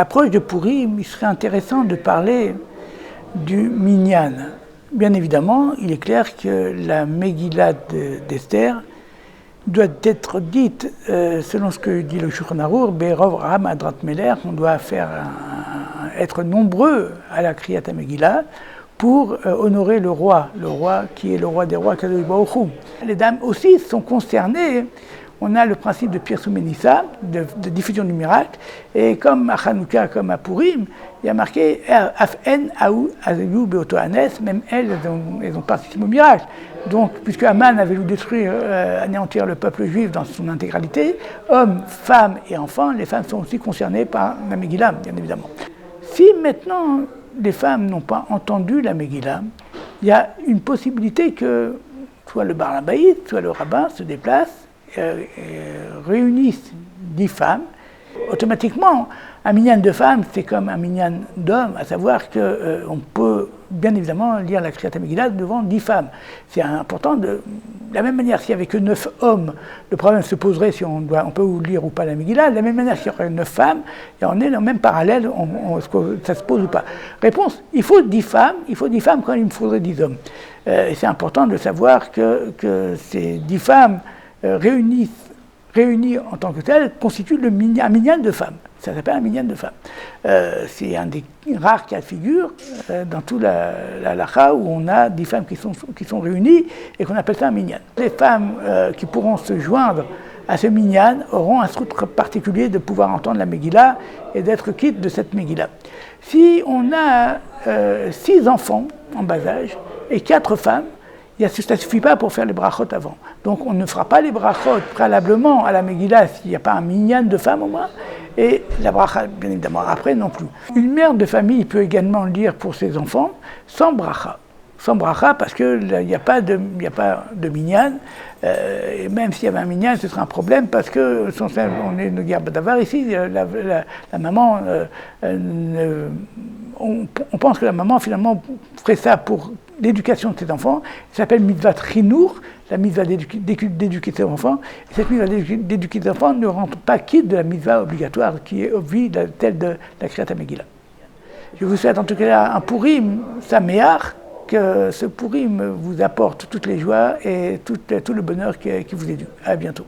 l'approche de Purim, il serait intéressant de parler du Minyan. Bien évidemment, il est clair que la Megillah d'Esther doit être dite, selon ce que dit le Shulchan Arour, Berov Ram Adrat Meler, on doit être nombreux à la Kriyat HaMegillah pour honorer le roi qui est le roi des rois, Kadosh Baruch Hu. Les dames aussi sont concernées. On a le principe de Pirsum Nissa, de diffusion du miracle, et comme à Hanouka, comme à Purim, il y a marqué Af'en Aou Azayou Beoto Hanes, même elles ont participé au miracle. Donc, puisque Aman avait voulu détruire, anéantir le peuple juif dans son intégralité, hommes, femmes et enfants, les femmes sont aussi concernées par la Megillah, bien évidemment. Si maintenant les femmes n'ont pas entendu la Megillah, il y a une possibilité que soit le Bar Labaïd, soit le rabbin se déplace, réunissent 10 femmes. Automatiquement, un minyan de femmes, c'est comme un minyan d'hommes, à savoir qu'on peut bien évidemment lire la Kriyat HaMegillah devant 10 femmes. C'est important de la même manière, s'il n'y avait que 9 hommes, le problème se poserait si on peut lire ou pas la Megillah. De la même manière, s'il y aurait 9 femmes, et on est dans le même parallèle, ça se pose ou pas. Réponse, il faut 10 femmes quand il me faudrait 10 hommes. Et c'est important de savoir que ces 10 femmes réunies en tant que telles constituent un minyan de femmes. Ça s'appelle un minyan de femmes. C'est un des rares cas de figure dans toute la halakha où on a 10 femmes qui sont réunies et qu'on appelle ça un minyan. Les femmes qui pourront se joindre à ce minyan auront un truc particulier de pouvoir entendre la Megillah et d'être quitte de cette Megillah. Si on a 6 enfants en bas âge et 4 femmes, ça ne suffit pas pour faire les brachot avant. Donc on ne fera pas les brachot préalablement à la Megillah s'il n'y a pas un minyan de femmes au moins, et la bracha, bien évidemment, après non plus. Une mère de famille peut également lire pour ses enfants sans bracha. Sans bracha parce qu'il n'y a pas de minyan, et même s'il y avait un minyan, ce serait un problème parce que, on est une guerre badavar ici, la maman, on pense que la maman finalement ferait ça pour l'éducation de ses enfants. Ça s'appelle mitzvat chinour, la mitzvah d'éduquer ses enfants. Et cette mitzvah d'éduquer ses enfants ne rentre pas quitte de la mitzvah obligatoire qui est obvi, telle de la Kriyat HaMegillah. Je vous souhaite en tout cas un Purim Sameach, que ce Purim vous apporte toutes les joies et tout le bonheur qui vous est dû. À bientôt.